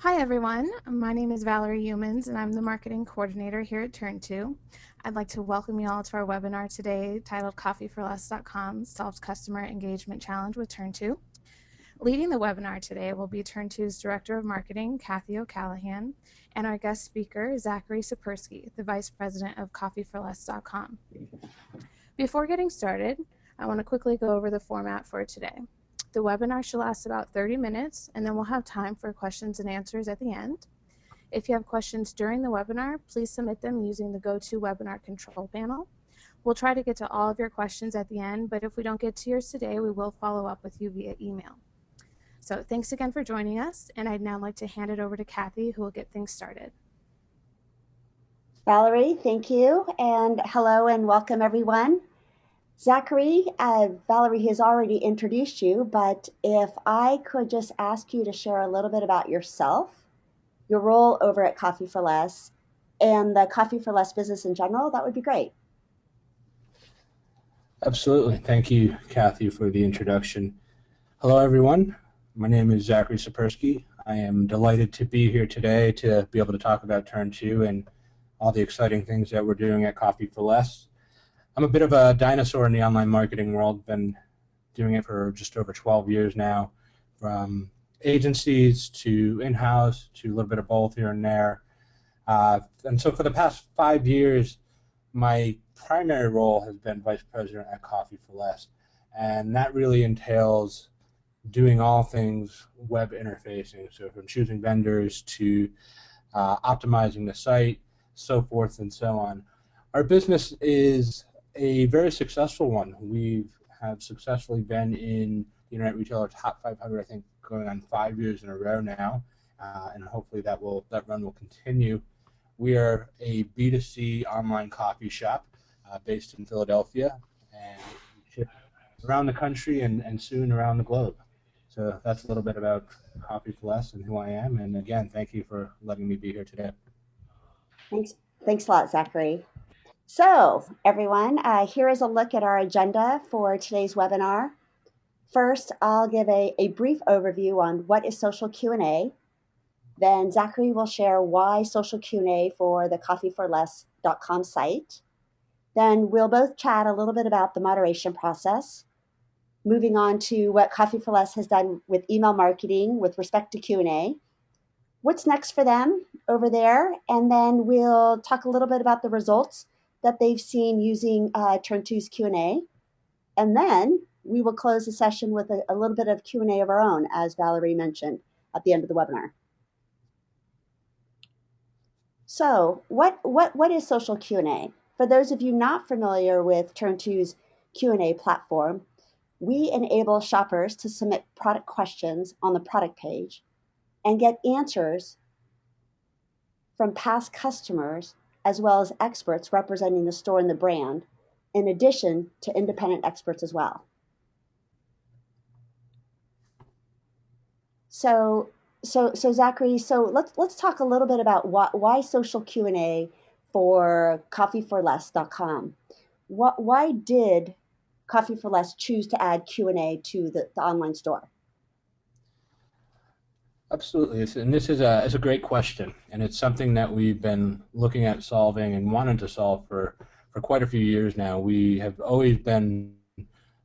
Hi everyone, my name is Valerie Humans and I'm the marketing coordinator here at TurnTo. I'd like to welcome you all to our webinar today titled CoffeeForLess.com Solves Customer Engagement Challenge with TurnTo. Leading the webinar today will be TurnTo's Director of Marketing, Kathy O'Callahan, and our guest speaker, Zachary Ciperski, the Vice President of CoffeeForLess.com. Before getting started, I want to quickly go over the format for today. The webinar should last about 30 minutes, and then we'll have time for questions and answers at the end. If you have questions during the webinar, please submit them using the GoToWebinar control panel. We'll try to get to all of your questions at the end, but if we don't get to yours today, we will follow up with you via email. So thanks again for joining us, and I'd now like to hand it over to Kathy, who will get things started. Valerie, thank you, and hello and welcome everyone. Zachary, Valerie has already introduced you, but if I could just ask you to share a little bit about yourself, your role over at Coffee for Less, and the Coffee for Less business in general, that would be great. Absolutely. Thank you, Kathy, for the introduction. Hello, everyone. My name is Zachary Ciperski. I am delighted to be here today to be able to talk about TurnTo and all the exciting things that we're doing at Coffee for Less. I'm a bit of a dinosaur in the online marketing world. Been doing it for just over 12 years now, from agencies to in-house to a little bit of both here and there. And so for the past 5 years, my primary role has been Vice President at Coffee for Less, and that really entails doing all things web interfacing, so from choosing vendors to optimizing the site, so forth and so on. Our business is a very successful one. We have successfully been in the Internet Retailer Top 500, I think, going on 5 years in a row now, and hopefully that run will continue. We are a B2C online coffee shop based in Philadelphia, and we ship around the country and soon around the globe. So that's a little bit about Coffee for Less and who I am. And again, thank you for letting me be here today. Thanks a lot, Zachary. So, everyone, here is a look at our agenda for today's webinar. First, I'll give a brief overview on what is social Q&A. Then Zachary will share why social Q&A for the CoffeeForLess.com site. Then we'll both chat a little bit about the moderation process, moving on to what Coffee for Less has done with email marketing with respect to Q&A, what's next for them over there, and then we'll talk a little bit about the results that they've seen using TurnTo's Q&A. And then we will close the session with a little bit of Q&A of our own, as Valerie mentioned at the end of the webinar. So what is social Q&A? For those of you not familiar with TurnTo's Q&A platform, we enable shoppers to submit product questions on the product page and get answers from past customers as well as experts representing the store and the brand, in addition to independent experts as well. So Zachary, let's talk a little bit about why social Q&A for CoffeeForLess.com. Why did Coffee for Less choose to add Q&A to the online store? Absolutely, and this is a great question, and it's something that we've been looking at solving and wanted to solve for quite a few years now. We have always been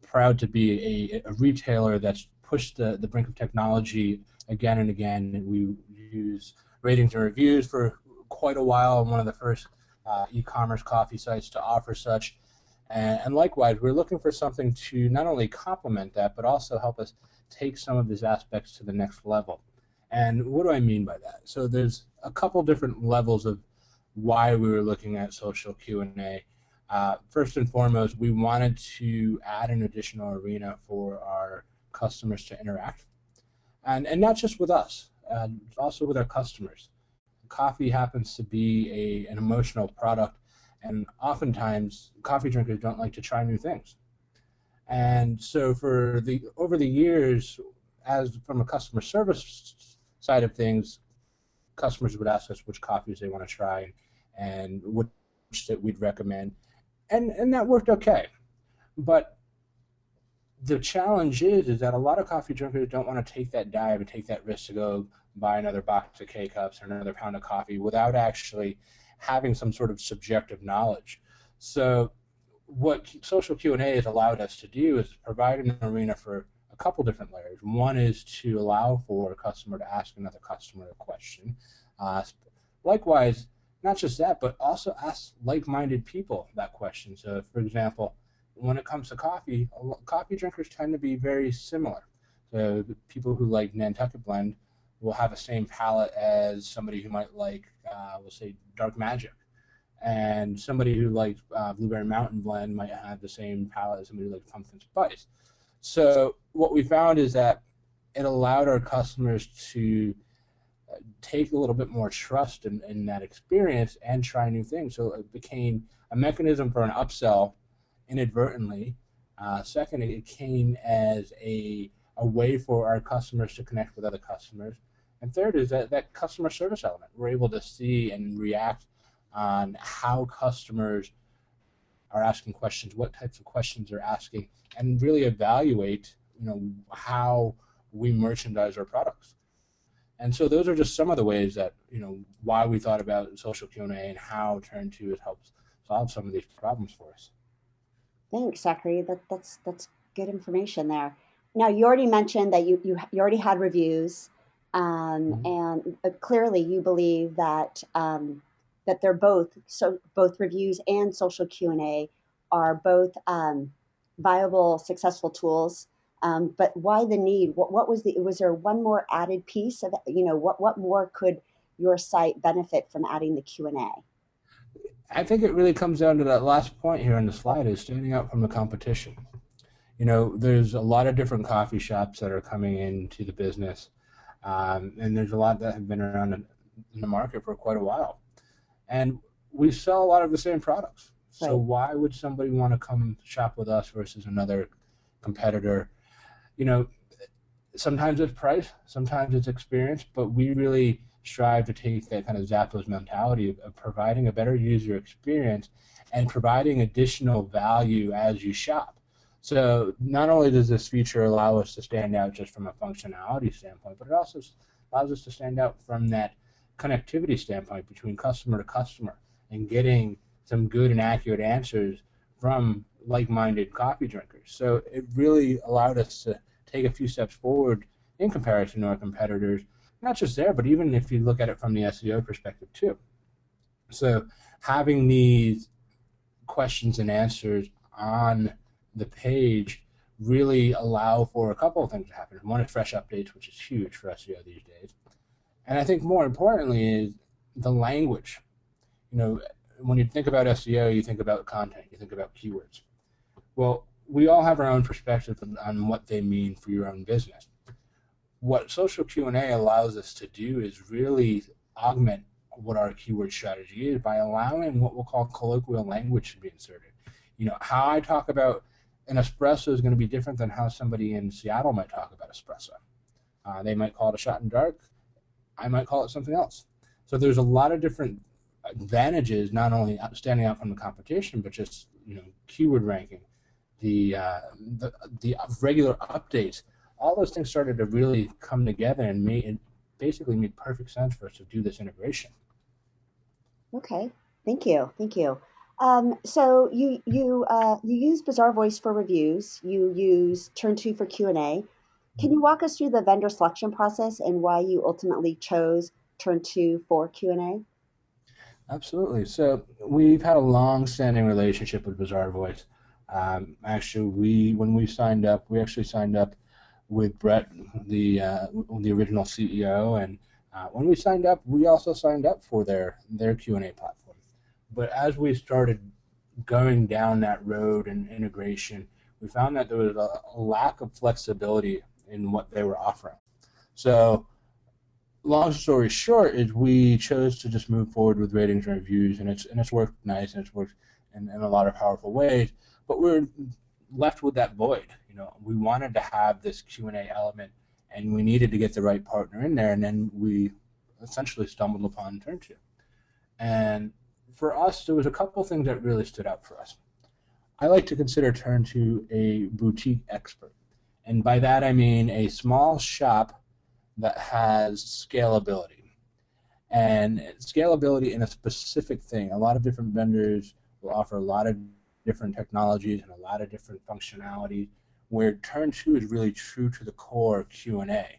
proud to be a retailer that's pushed the brink of technology again and again. And we use ratings and reviews for quite a while, one of the first e-commerce coffee sites to offer such. And likewise, we're looking for something to not only complement that, but also help us take some of these aspects to the next level. And what do I mean by that? So there's a couple different levels of why we were looking at social Q&A. First and foremost, we wanted to add an additional arena for our customers to interact. And not just with us, also with our customers. Coffee happens to be an emotional product, and oftentimes coffee drinkers don't like to try new things. And so over the years, as from a customer service side of things, customers would ask us which coffees they want to try and which that we'd recommend, and that worked okay. But the challenge is that a lot of coffee drinkers don't want to take that dive and take that risk to go buy another box of K-Cups or another pound of coffee without actually having some sort of subjective knowledge. So what social Q&A has allowed us to do is provide an arena for a couple different layers. One is to allow for a customer to ask another customer a question. Likewise, not just that, but also ask like-minded people that question. So, for example, when it comes to coffee, coffee drinkers tend to be very similar. So the people who like Nantucket Blend will have the same palate as somebody who might like, we'll say, Dark Magic. And somebody who likes Blueberry Mountain Blend might have the same palate as somebody who likes Pumpkin Spice. So what we found is that it allowed our customers to take a little bit more trust in that experience and try new things. So it became a mechanism for an upsell inadvertently. Second, it came as a way for our customers to connect with other customers. And third is that customer service element. We're able to see and react on how customers are asking questions, what types of questions they're asking, and really evaluate, how we merchandise our products. And so those are just some of the ways that, why we thought about social Q&A and how TurnTo has helped solve some of these problems for us. Thanks, Zachary. That's good information there. Now, you already mentioned that you already had reviews, and clearly you believe that that they're both reviews and social Q&A are both viable, successful tools. But why the need? What was there one more added piece of, what more could your site benefit from adding the Q&A? I think it really comes down to that last point here on the slide, is standing out from the competition. There's a lot of different coffee shops that are coming into the business, and there's a lot that have been around in the market for quite a while. And we sell a lot of the same products. So Right. why would somebody want to come shop with us versus another competitor? Sometimes it's price, sometimes it's experience, but we really strive to take that kind of Zappos mentality of providing a better user experience and providing additional value as you shop. So not only does this feature allow us to stand out just from a functionality standpoint, but it also allows us to stand out from that connectivity standpoint between customer to customer and getting some good and accurate answers from like-minded coffee drinkers. So it really allowed us to take a few steps forward in comparison to our competitors, not just there, but even if you look at it from the SEO perspective too. So having these questions and answers on the page really allow for a couple of things to happen. One is fresh updates, which is huge for SEO these days. And I think more importantly is the language. When you think about SEO, you think about content, you think about keywords. Well, we all have our own perspective on what they mean for your own business. What social Q&A allows us to do is really augment what our keyword strategy is by allowing what we'll call colloquial language to be inserted. How I talk about an espresso is going to be different than how somebody in Seattle might talk about espresso. They might call it a shot in dark. I might call it something else. So there's a lot of different advantages, not only standing out from the competition, but just keyword ranking, the regular updates. All those things started to really come together and basically made perfect sense for us to do this integration. Okay, thank you. So you use Bazaar Voice for reviews. You use TurnTo for Q&A. Can you walk us through the vendor selection process and why you ultimately chose TurnTo for Q&A? Absolutely. So we've had a long-standing relationship with Bazaar Voice. Actually, when we signed up, we actually signed up with Brett, the original CEO, and when we signed up, we also signed up for their Q&A platform. But as we started going down that road and integration, we found that there was a lack of flexibility in what they were offering. So long story short is we chose to just move forward with ratings and reviews, and it's worked nice, and it's worked in a lot of powerful ways, but we're left with that void. We wanted to have this Q&A element, and we needed to get the right partner in there, and then we essentially stumbled upon TurnTo. And for us, there was a couple things that really stood out for us. I like to consider TurnTo a boutique expert. And by that I mean a small shop that has scalability. And scalability in a specific thing. A lot of different vendors will offer a lot of different technologies and a lot of different functionalities, where TurnTo is really true to the core Q&A.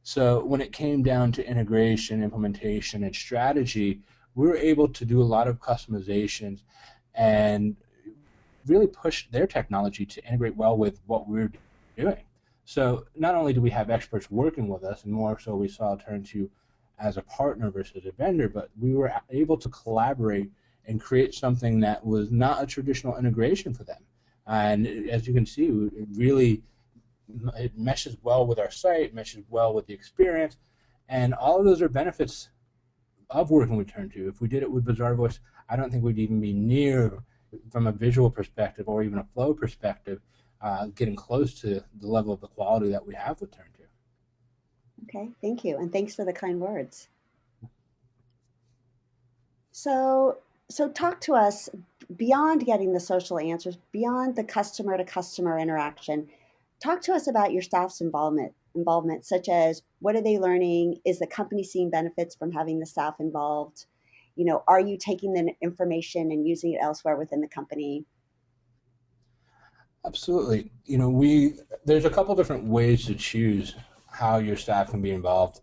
So when it came down to integration, implementation, and strategy, we were able to do a lot of customizations and really push their technology to integrate well with what we're doing. So not only do we have experts working with us, and more so we saw TurnTo as a partner versus a vendor, but we were able to collaborate and create something that was not a traditional integration for them. And as you can see, it really it meshes well with our site, meshes well with the experience, and all of those are benefits of working with TurnTo. If we did it with Bizarre Voice, I don't think we'd even be near, from a visual perspective or even a flow perspective, getting close to the level of the quality that we have with TurnTo. Okay, thank you, and thanks for the kind words. So talk to us beyond getting the social answers, beyond the customer to customer interaction. Talk to us about your staff's involvement, such as what are they learning? Is the company seeing benefits from having the staff involved? Are you taking the information and using it elsewhere within the company? Absolutely. There's a couple different ways to choose how your staff can be involved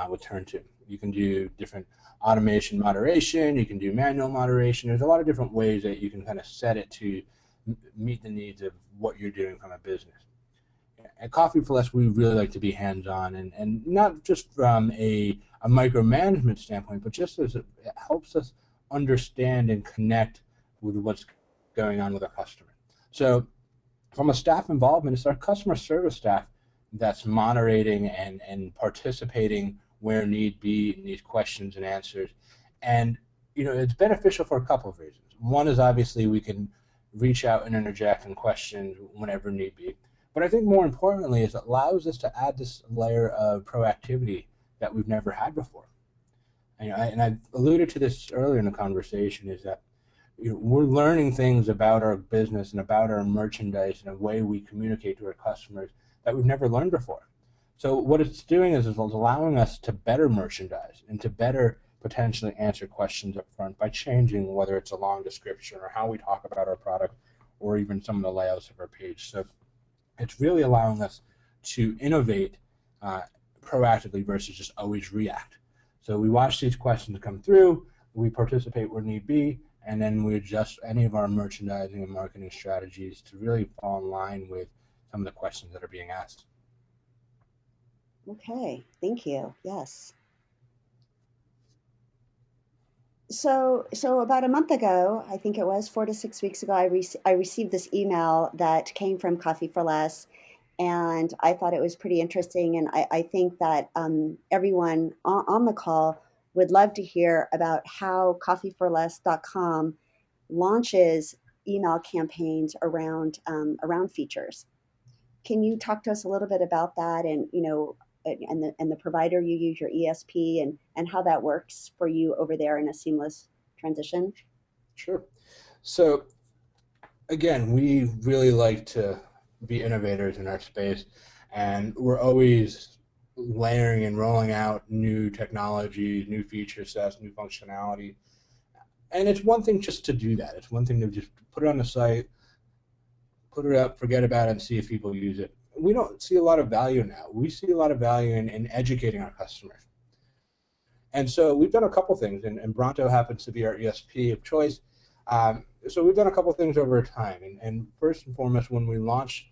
with TurnTo. You can do different automation moderation, you can do manual moderation. There's a lot of different ways that you can kind of set it to meet the needs of what you're doing from a business. At CoffeeForLess, we really like to be hands-on, and not just from a micromanagement standpoint, but just as it helps us understand and connect with what's going on with our customer. So from a staff involvement, it's our customer service staff that's moderating and participating where need be in these questions and answers. And it's beneficial for a couple of reasons. One is obviously we can reach out and interject in questions whenever need be. But I think more importantly is it allows us to add this layer of proactivity that we've never had before. And I alluded to this earlier in the conversation, is that we're learning things about our business and about our merchandise and the way we communicate to our customers that we've never learned before. So what it's doing is it's allowing us to better merchandise and to better potentially answer questions up front by changing whether it's a long description or how we talk about our product or even some of the layouts of our page. So it's really allowing us to innovate proactively versus just always react. So we watch these questions come through, we participate where need be, and then we adjust any of our merchandising and marketing strategies to really fall in line with some of the questions that are being asked. Okay, thank you. Yes. So about a month ago, I think it was 4 to 6 weeks ago, I received this email that came from Coffee for Less, and I thought it was pretty interesting. And I think that everyone on the call would love to hear about how CoffeeForLess.com launches email campaigns around features. Can you talk to us a little bit about that, and the provider you use, your ESP, and how that works for you over there in a seamless transition? Sure. So again, we really like to be innovators in our space, and we're always layering and rolling out new technologies, new feature sets, new functionality. And it's one thing just to do that. It's one thing to just put it on the site, put it up, forget about it, and see if people use it. We don't see a lot of value in that. We see a lot of value in educating our customers. And so we've done a couple things, and Bronto happens to be our ESP of choice. So we've done a couple things over time. And first and foremost, when we launched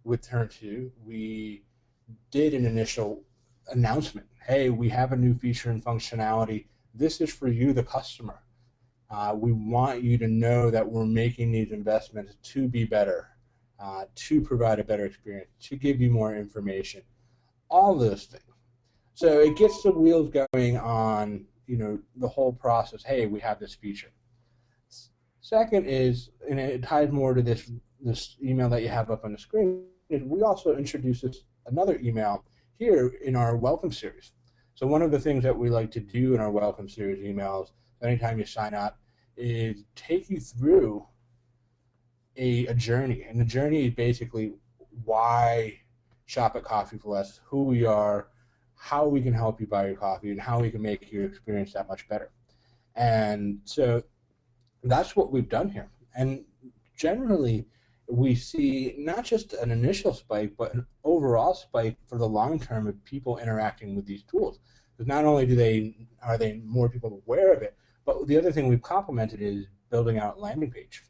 with TurnTo, we did an initial announcement. Hey, we have a new feature and functionality. This is for you, the customer. We want you to know that we're making these investments to be better, to provide a better experience, to give you more information, all those things. So it gets the wheels going on, the whole process. Hey, we have this feature. Second is, and it ties more to this email that you have up on the screen, is we also introduced another email here in our welcome series. So one of the things that we like to do in our welcome series emails, anytime you sign up, is take you through a journey. And the journey is basically why shop at Coffee for Less, who we are, how we can help you buy your coffee, and how we can make your experience that much better. And so that's what we've done here. And generally, we see not just an initial spike, but an overall spike for the long term of people interacting with these tools. Because not only are they more people aware of it, but the other thing we've complemented is building out landing page.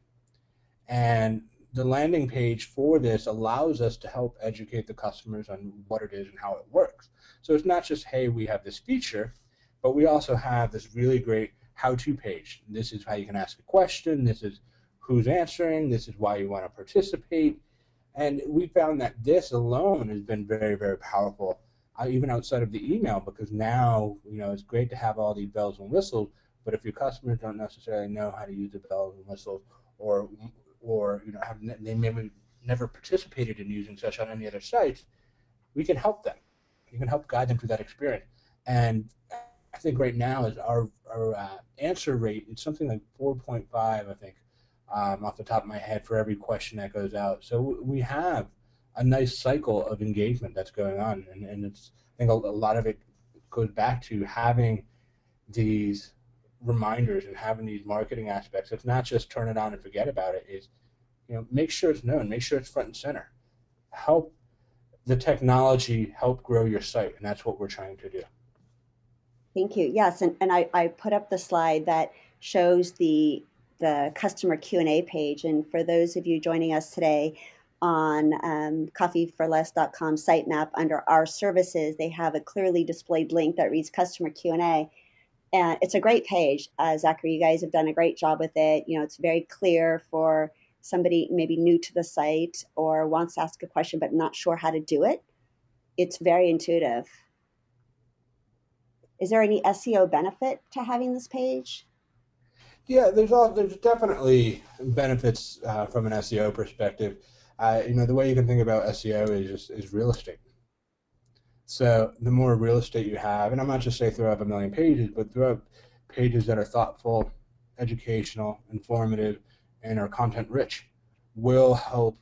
And the landing page for this allows us to help educate the customers on what it is and how it works. So it's not just, hey, we have this feature, but we also have this really great how-to page. This is how you can ask a question. This is who's answering. This is why you want to participate. And we found that this alone has been very, very powerful, even outside of the email, because now, it's great to have all these bells and whistles, but if your customers don't necessarily know how to use the bells and whistles, or they maybe never participated in using such on any other sites, we can help them. You can help guide them through that experience. And I think right now is our answer rate. It's something like 4.5, I think, off the top of my head, for every question that goes out. So we have a nice cycle of engagement that's going on, and I think a lot of it goes back to having these reminders and having these marketing aspects. It's not just turn it on and forget about it. Is make sure it's known, make sure it's front and center. Help the technology help grow your site, and that's what we're trying to do. Thank you. Yes, and I put up the slide that shows the customer Q&A page. And for those of you joining us today on CoffeeForLess.com sitemap, under our services, they have a clearly displayed link that reads customer Q&A. And it's a great page. Zachary, you guys have done a great job with it. It's very clear for somebody maybe new to the site or wants to ask a question but not sure how to do it. It's very intuitive. Is there any SEO benefit to having this page? Yeah, there's definitely benefits from an SEO perspective. The way you can think about SEO is real estate. So the more real estate you have, and I'm not just saying throw up a million pages, but throw up pages that are thoughtful, educational, informative, and are content rich, will help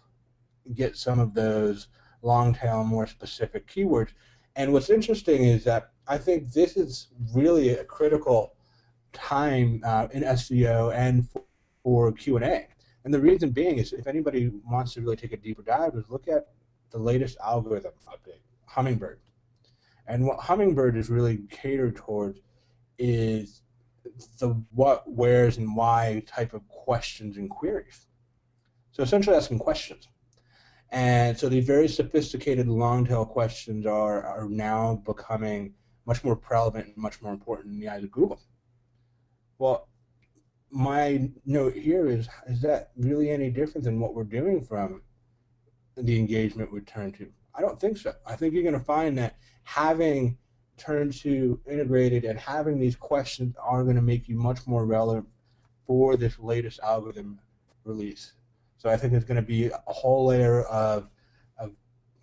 get some of those long tail, more specific keywords. And what's interesting is that I think this is really a critical time in SEO and for Q&A. And the reason being is, if anybody wants to really take a deeper dive, is look at the latest algorithm update, Hummingbird. And what Hummingbird is really catered towards is the what, where's, and why type of questions and queries. So essentially asking questions. And so these very sophisticated long tail questions are now becoming much more prevalent and much more important in the eyes of Google. Well, my note here is that really any different than what we're doing from the engagement with TurnTo? I don't think so. I think you're going to find that having TurnTo integrated and having these questions are going to make you much more relevant for this latest algorithm release. So I think there's going to be a whole layer of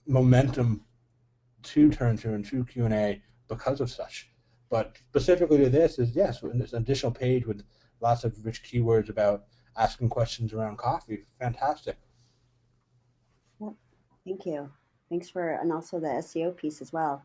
momentum to TurnTo and to Q&A because of such. But specifically to this is, yes, this additional page with lots of rich keywords about asking questions around coffee. Fantastic. Yep. Thank you. Thanks and also the SEO piece as well.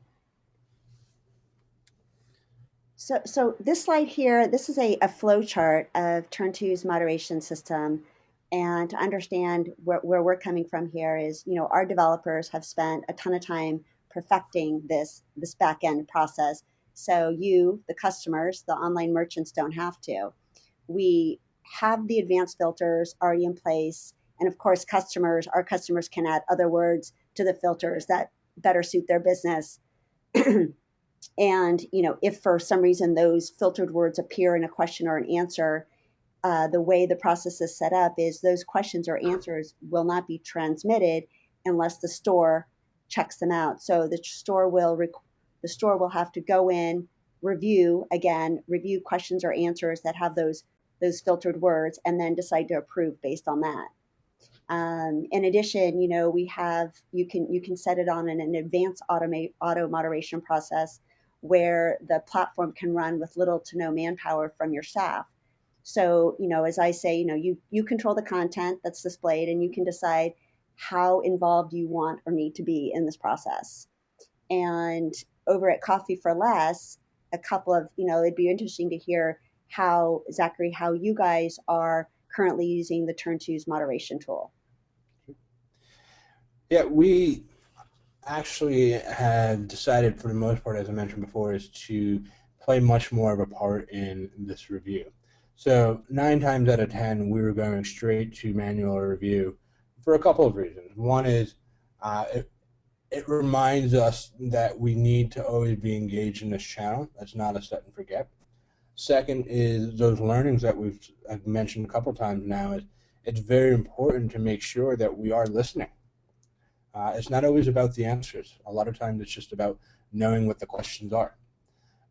So this slide here, this is a flow chart of TurnTo's moderation system. And to understand where we're coming from here is, our developers have spent a ton of time perfecting this back end process. So you, the customers, the online merchants, don't have to. We have the advanced filters already in place. And of course, our customers can add other words to the filters that better suit their business. And, if for some reason those filtered words appear in a question or an answer, the way the process is set up is those questions or answers will not be transmitted unless the store checks them out. So the store will have to go in, review questions or answers that have those filtered words, and then decide to approve based on that. In addition, you can set it on an advanced auto moderation process where the platform can run with little to no manpower from your staff. So, as I say, you control the content that's displayed, and you can decide how involved you want or need to be in this process. And over at Coffee for Less, a couple of, it'd be interesting to hear how, Zachary, how you guys are currently using the TurnTo's moderation tool. Yeah, we actually have decided for the most part, as I mentioned before, is to play much more of a part in this review. So 9 times out of 10, we were going straight to manual review for a couple of reasons. One is it reminds us that we need to always be engaged in this channel. That's not a set and forget. Second is those learnings that I've mentioned a couple times now. Is it's very important to make sure that we are listening. It's not always about the answers. A lot of times it's just about knowing what the questions are.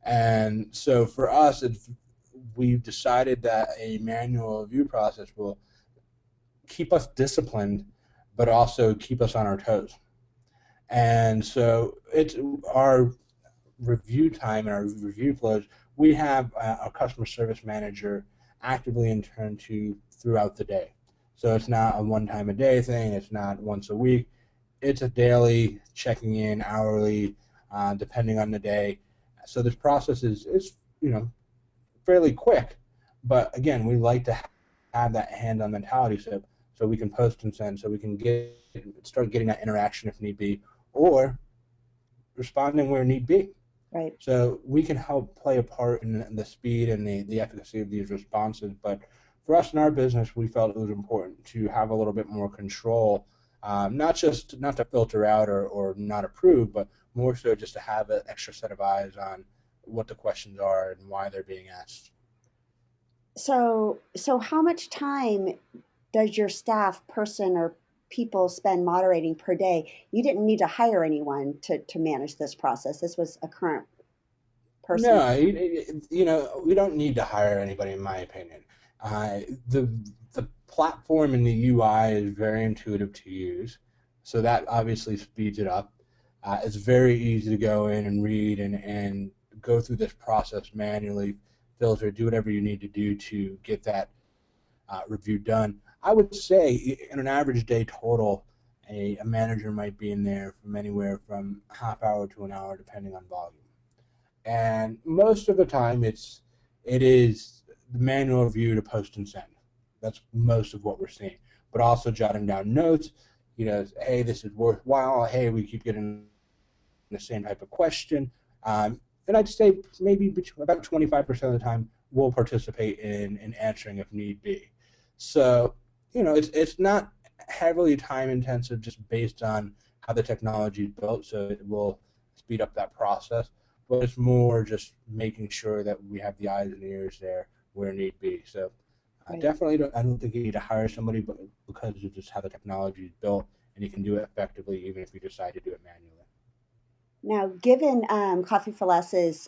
And so for us, we've decided that a manual review process will keep us disciplined, but also keep us on our toes. And so it's our review time and our review flows. We have a customer service manager actively in TurnTo throughout the day. So it's not a one time a day thing. It's not once a week. It's a daily checking in, hourly, depending on the day. So this process is fairly quick, but again, we like to have that hands-on mentality, so we can post and send, so we can start getting that interaction if need be, or responding where need be. Right. So we can help play a part in the speed and the efficacy of these responses. But for us in our business, we felt it was important to have a little bit more control, not to filter out or not approve, but more so just to have an extra set of eyes on what the questions are and why they're being asked. So how much time does your staff person or people spend moderating per day? You didn't need to hire anyone to manage this process. This was a current person. No, we don't need to hire anybody, in my opinion. Uh, the the platform and the UI is very intuitive to use, so that obviously speeds it up. It's very easy to go in and read and go through this process manually, filter, do whatever you need to do to get that review done. I would say in an average day total, a manager might be in there from anywhere from half hour to an hour, depending on volume. And most of the time, it is the manual review to post and send. That's most of what we're seeing. But also jotting down notes. Hey, this is worthwhile. Hey, we keep getting the same type of question. And I'd say maybe about 25% of the time we'll participate in answering if need be. So, it's not heavily time intensive just based on how the technology is built, so it will speed up that process. But it's more just making sure that we have the eyes and ears there where need be. So Right. I don't think you need to hire somebody, but because of just how the technology is built, and you can do it effectively even if you decide to do it manually. Now, given Coffee for Less's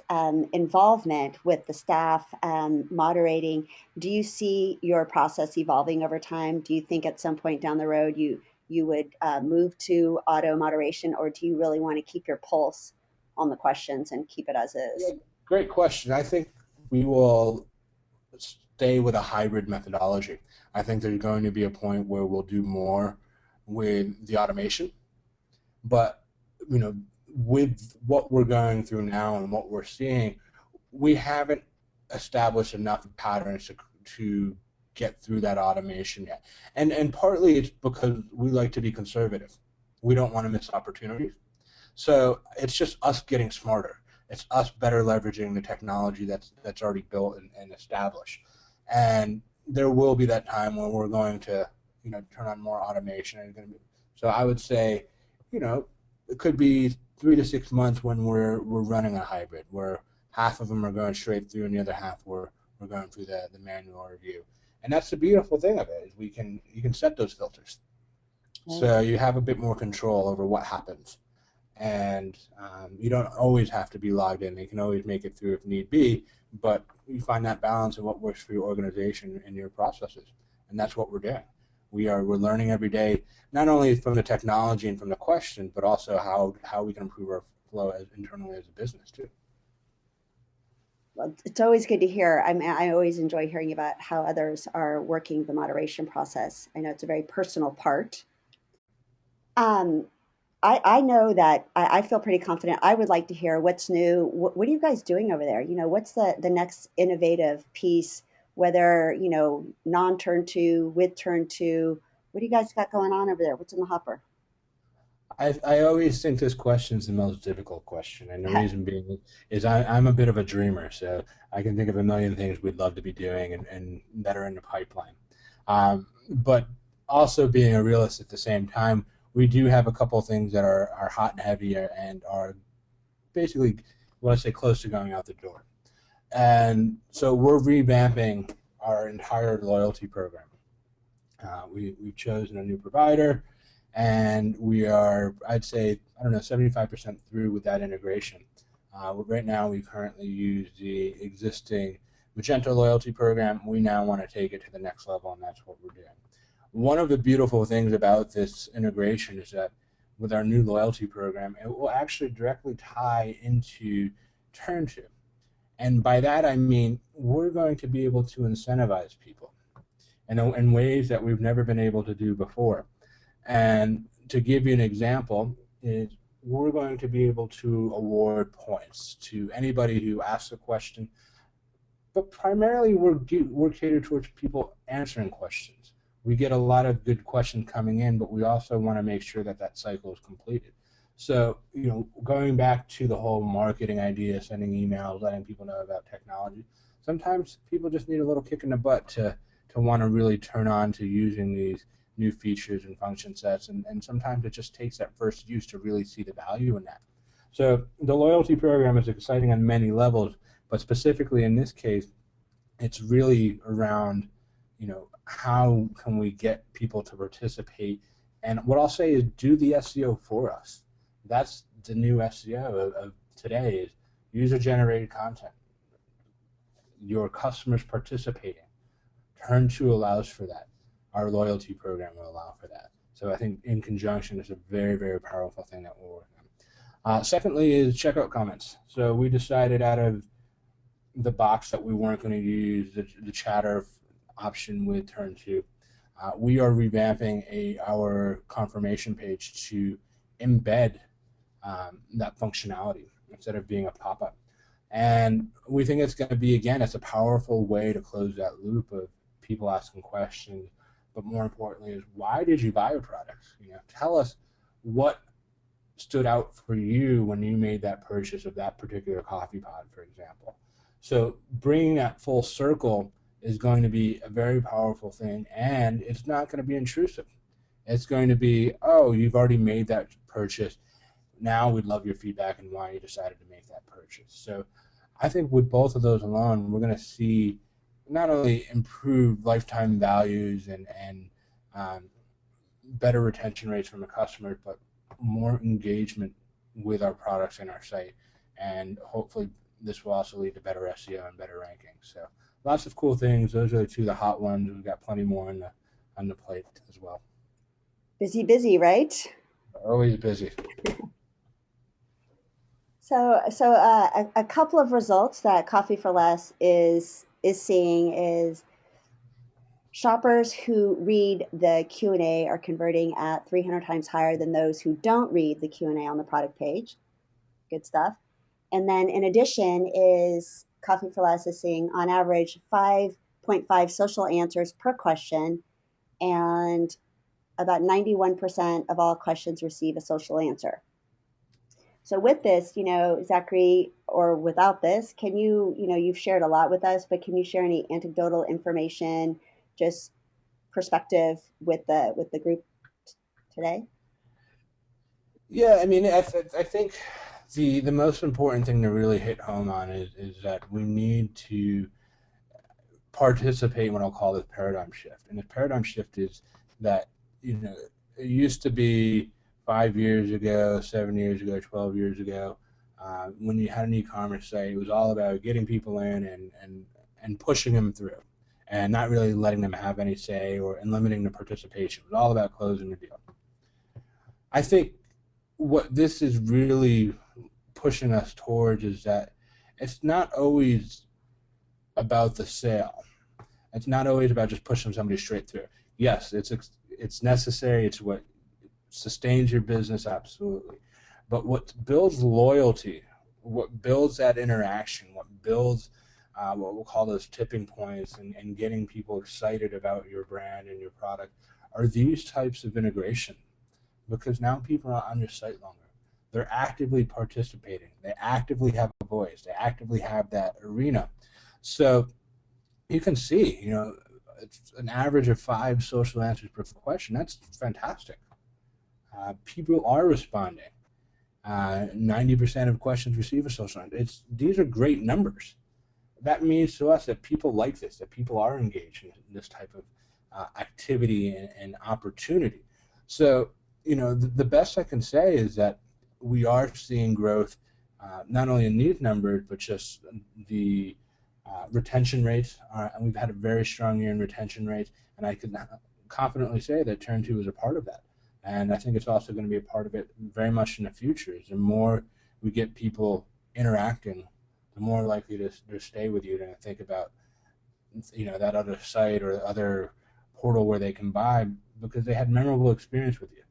involvement with the staff moderating, do you see your process evolving over time? Do you think at some point down the road you would move to auto moderation, or do you really want to keep your pulse on the questions and keep it as Yeah, is? great question. I think we will stay with a hybrid methodology. I think there's going to be a point where we'll do more with the automation, but you know, with what we're going through now and what we're seeing, we haven't established enough patterns to get through that automation yet. And partly it's because we like to be conservative. We don't want to miss opportunities. So it's just us getting smarter. It's us better leveraging the technology that's already built and established. And there will be that time when we're going to, turn on more automation. So I would say, it could be 3 to 6 months when we're running a hybrid, where half of them are going straight through and the other half we're going through the manual review. And that's the beautiful thing of it is you can set those filters. Right. So you have a bit more control over what happens and you don't always have to be logged in. You can always make it through if need be, but you find that balance of what works for your organization and your processes, and that's what we're doing. We're learning every day, not only from the technology and from the question, but also how we can improve our flow internally as a business too. Well, it's always good to hear. I always enjoy hearing about how others are working the moderation process. I know it's a very personal part. Um, I know that I feel pretty confident. I would like to hear what's new. What are you guys doing over there? What's the next innovative piece, whether, non-turn to, with turn to, what do you guys got going on over there? What's in the hopper? I always think this question is the most difficult question, and the reason being is I'm a bit of a dreamer, so I can think of a million things we'd love to be doing and that are in the pipeline. But also being a realist at the same time, we do have a couple of things that are hot and heavy and are basically, what I say, close to going out the door. And so we're revamping our entire loyalty program. We've chosen a new provider, and we are, I'd say, I don't know, 75% through with that integration. Right now, we currently use the existing Magento loyalty program. We now want to take it to the next level, and that's what we're doing. One of the beautiful things about this integration is that with our new loyalty program, it will actually directly tie into TurnTo. And by that, I mean we're going to be able to incentivize people in ways that we've never been able to do before. And to give you an example, is we're going to be able to award points to anybody who asks a question, but primarily we're catered towards people answering questions. We get a lot of good questions coming in, but we also want to make sure that that cycle is completed. So, going back to the whole marketing idea, sending emails, letting people know about technology, sometimes people just need a little kick in the butt to want to really turn on to using these new features and function sets. And sometimes it just takes that first use to really see the value in that. So the loyalty program is exciting on many levels, but specifically in this case, it's really around, how can we get people to participate? And what I'll say is do the SEO for us. That's the new SEO of today is user-generated content. Your customers participating. TurnTo allows for that. Our loyalty program will allow for that. So I think in conjunction, it's a very, very powerful thing that we're working on. Secondly is checkout comments. So we decided out of the box that we weren't going to use the chatter option with TurnTo. We are revamping our confirmation page to embed that functionality instead of being a pop-up. And we think it's going to be, again, it's a powerful way to close that loop of people asking questions, but more importantly is why did you buy a product? Tell us what stood out for you when you made that purchase of that particular coffee pod, for example. So bringing that full circle is going to be a very powerful thing, and it's not going to be intrusive. It's going to be, oh, you've already made that purchase. Now we'd love your feedback and why you decided to make that purchase. So I think with both of those alone, we're going to see not only improved lifetime values and better retention rates from the customers, but more engagement with our products and our site. And hopefully this will also lead to better SEO and better rankings. So lots of cool things. Those are the two of the hot ones. We've got plenty more on the plate as well. Busy, busy, right? Always busy. So a couple of results that Coffee for Less is seeing is shoppers who read the Q&A are converting at 300 times higher than those who don't read the Q&A on the product page. Good stuff. And then in addition is Coffee for Less is seeing on average 5.5 social answers per question, and about 91% of all questions receive a social answer. So with this, Zachary, or without this, can you've shared a lot with us, but can you share any anecdotal information, just perspective with the group today? Yeah, I mean, I think the most important thing to really hit home on is that we need to participate in what I'll call this paradigm shift. And the paradigm shift is that, it used to be 5 years ago, 7 years ago, 12 years ago, when you had an e-commerce site, it was all about getting people in and pushing them through and not really letting them have any say and limiting the participation. It was all about closing the deal. I think what this is really pushing us towards is that it's not always about the sale. It's not always about just pushing somebody straight through. Yes, it's necessary. It's what sustains your business, absolutely. But what builds loyalty, what builds that interaction, what builds what we'll call those tipping points and getting people excited about your brand and your product are these types of integration, because now people are on your site longer. They're actively participating. They actively have a voice. They actively have that arena. So you can see, it's an average of 5 social answers per question. That's fantastic. People are responding. 90% of questions receive a social answer. These are great numbers. That means to us that people like this, that people are engaged in this type of activity and opportunity. So, the best I can say is that we are seeing growth, not only in these numbers, but just the retention rates. And we've had a very strong year in retention rates, and I can confidently say that TurnTo is a part of that. And I think it's also going to be a part of it very much in the future. The more we get people interacting, the more likely to stay with you and think about, that other site or other portal where they can buy because they had memorable experience with you.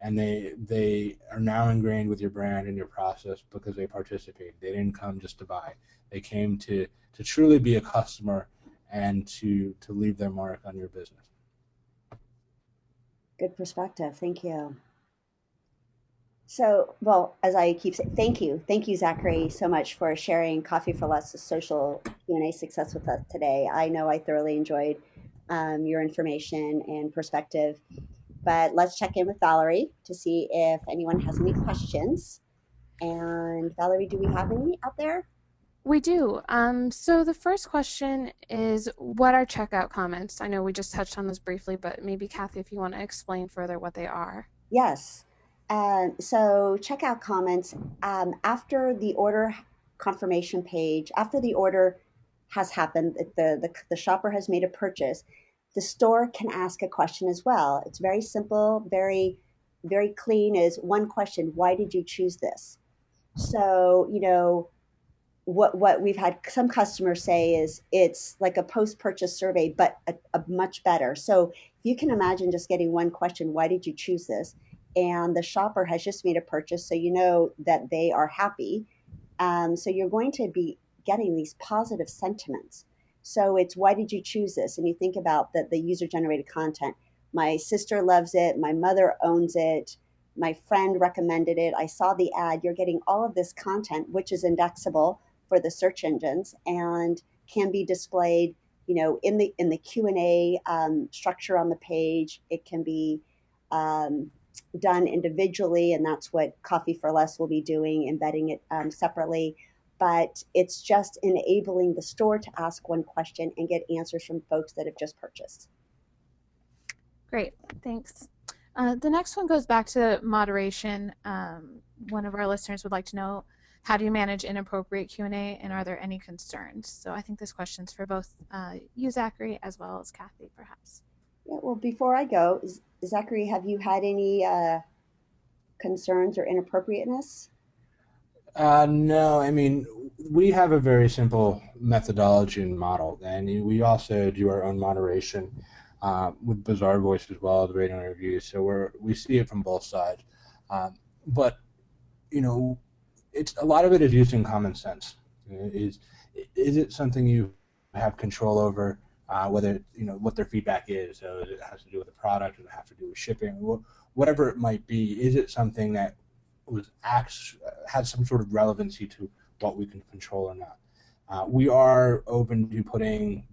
And they are now ingrained with your brand and your process because they participated. They didn't come just to buy. They came to truly be a customer and to leave their mark on your business. Good perspective. Thank you. So, well, as I keep saying, thank you, Zachary, so much for sharing Coffee for Less' social Q&A success with us today. I know I thoroughly enjoyed your information and perspective. But let's check in with Valerie to see if anyone has any questions. And Valerie, do we have any out there? We do. So the first question is, what are checkout comments? I know we just touched on this briefly, but maybe Kathy, if you want to explain further what they are. Yes. So checkout comments, after the order confirmation page, after the order has happened, the shopper has made a purchase, the store can ask a question as well. It's very simple, very, very clean. Is one question: why did you choose this? So, what we've had some customers say is it's like a post-purchase survey, but a much better. So if you can imagine just getting one question: why did you choose this? And the shopper has just made a purchase, so you know that they are happy. So you're going to be getting these positive sentiments. So it's, why did you choose this? And you think about the user-generated content. My sister loves it. My mother owns it. My friend recommended it. I saw the ad. You're getting all of this content, which is indexable for the search engines and can be displayed, in the Q&A structure on the page. It can be done individually, and that's what Coffee for Less will be doing, embedding it separately. But it's just enabling the store to ask one question and get answers from folks that have just purchased. Great, thanks. The next one goes back to moderation. One of our listeners would like to know, how do you manage inappropriate Q&A, and are there any concerns? So I think this question's for both you, Zachary, as well as Kathy, perhaps. Yeah, well, before I go, Zachary, have you had any concerns or inappropriateness? No, I mean, we have a very simple methodology and model, and we also do our own moderation with Bizarre Voice as well, the rating and reviews. So we see it from both sides. But it's a lot of it is using common sense. Is it something you have control over? Whether what their feedback is, so it has to do with the product, or it has to do with shipping, whatever it might be. Is it something that has some sort of relevancy to what we can control or not? We are open to putting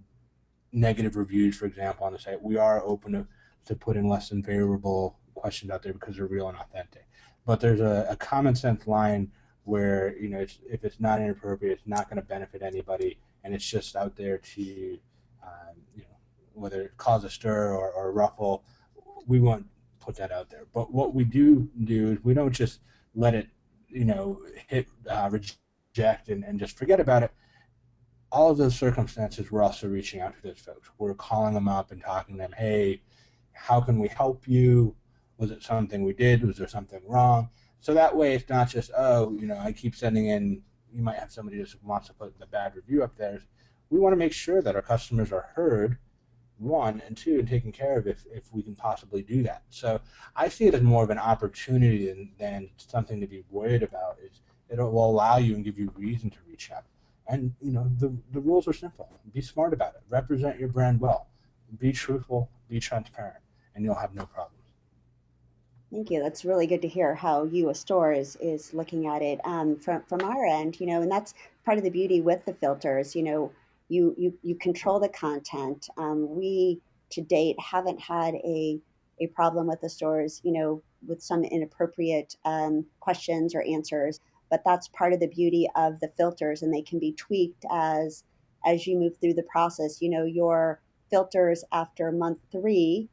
negative reviews, for example, on the site. We are open to putting less than favorable questions out there because they're real and authentic. But there's a common sense line where if it's not inappropriate, it's not going to benefit anybody, and it's just out there to whether it cause a stir or a ruffle, we won't put that out there. But what we do is we don't just let it hit reject and just forget about it. All of those circumstances, we're also reaching out to those folks. We're calling them up and talking to them. Hey, how can we help you? Was it something we did? Was there something wrong? So that way it's not just, I keep sending in, you might have somebody who just wants to put the bad review up there. We want to make sure that our customers are heard, one, and two, and taken care of if we can possibly do that. So I see it as more of an opportunity than something to be worried about. It will allow you and give you reason to reach out. And the rules are simple. Be smart about it. Represent your brand well. Be truthful. Be transparent, and you'll have no problems. Thank you. That's really good to hear how you, a store, is looking at it from our end. And that's part of the beauty with the filters. You control the content. We to date haven't had a problem with the stores. With some inappropriate questions or answers, but that's part of the beauty of the filters, and they can be tweaked as you move through the process. Your filters after month 3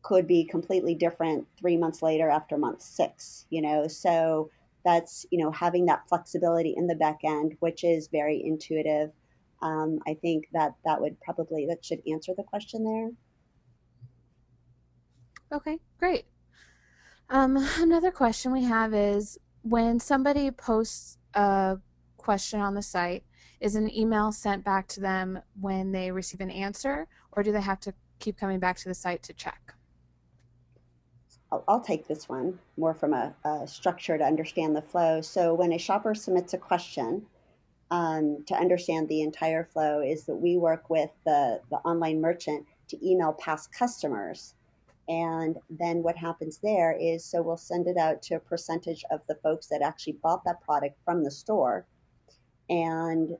could be completely different 3 months later after month 6. So that's having that flexibility in the back end, which is very intuitive. I think that should answer the question there. Okay, great. Another question we have is, when somebody posts a question on the site, is an email sent back to them when they receive an answer, or do they have to keep coming back to the site to check? I'll take this one more from a structure to understand the flow. So when a shopper submits a question, to understand the entire flow, is that we work with the online merchant to email past customers. And then what happens there is, so we'll send it out to a percentage of the folks that actually bought that product from the store. And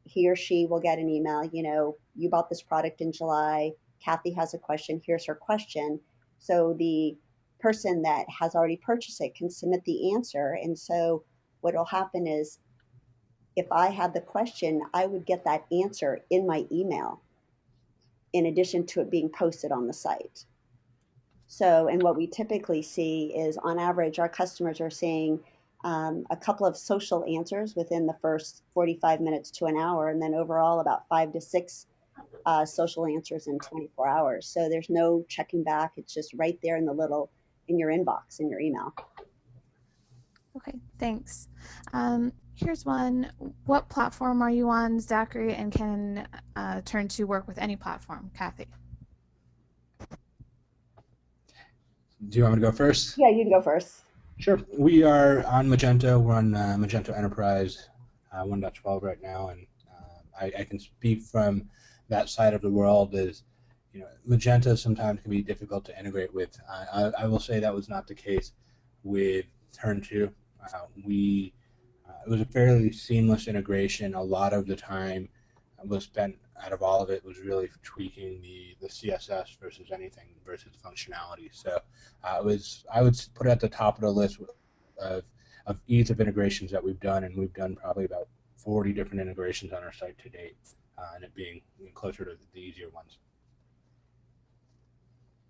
he or she will get an email, you bought this product in July. Kathy has a question. Here's her question. So the person that has already purchased it can submit the answer. And so what will happen is, if I had the question, I would get that answer in my email in addition to it being posted on the site. So, and what we typically see is, on average, our customers are seeing a couple of social answers within the first 45 minutes to an hour, and then overall about 5 to 6 social answers in 24 hours. So there's no checking back. It's just right there in your inbox, in your email. Okay, thanks. Here's one. What platform are you on, Zachary, and can TurnTo work with any platform? Kathy. Do you want me to go first? Yeah, you can go first. Sure. We are on Magento. We're on Magento Enterprise 1.12 right now, and I can speak from that side of the world. As Magento sometimes can be difficult to integrate with. I will say that was not the case with TurnTo. It was a fairly seamless integration. A lot of the time was spent out of all of it was really tweaking the CSS versus functionality. So I would put it at the top of the list of ease of integrations that we've done, and we've done probably about 40 different integrations on our site to date, and it being closer to the easier ones.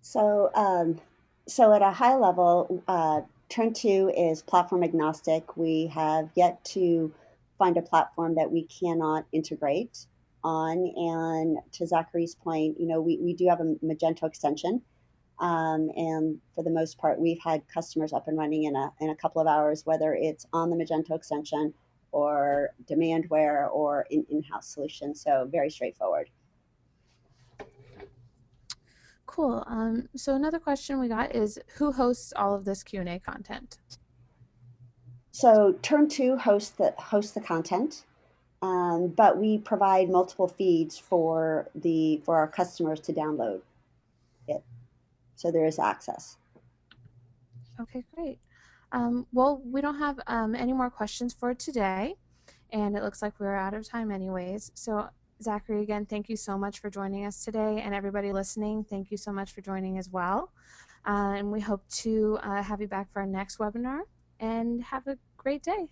So at a high level, TurnTo is platform agnostic. We have yet to find a platform that we cannot integrate on. And to Zachary's point, we do have a Magento extension. And for the most part, we've had customers up and running in a couple of hours, whether it's on the Magento extension or Demandware or in-house solution. So very straightforward. Cool. So another question we got is, who hosts all of this Q&A content? So TurnTo hosts the content, but we provide multiple feeds for our customers to download it. So there is access. Okay, great. Well, we don't have any more questions for today, and it looks like we're out of time anyways. So Zachary, again, thank you so much for joining us today, and everybody listening, thank you so much for joining as well. And we hope to have you back for our next webinar, and have a great day.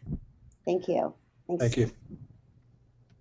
Thank you. Thanks. Thank you.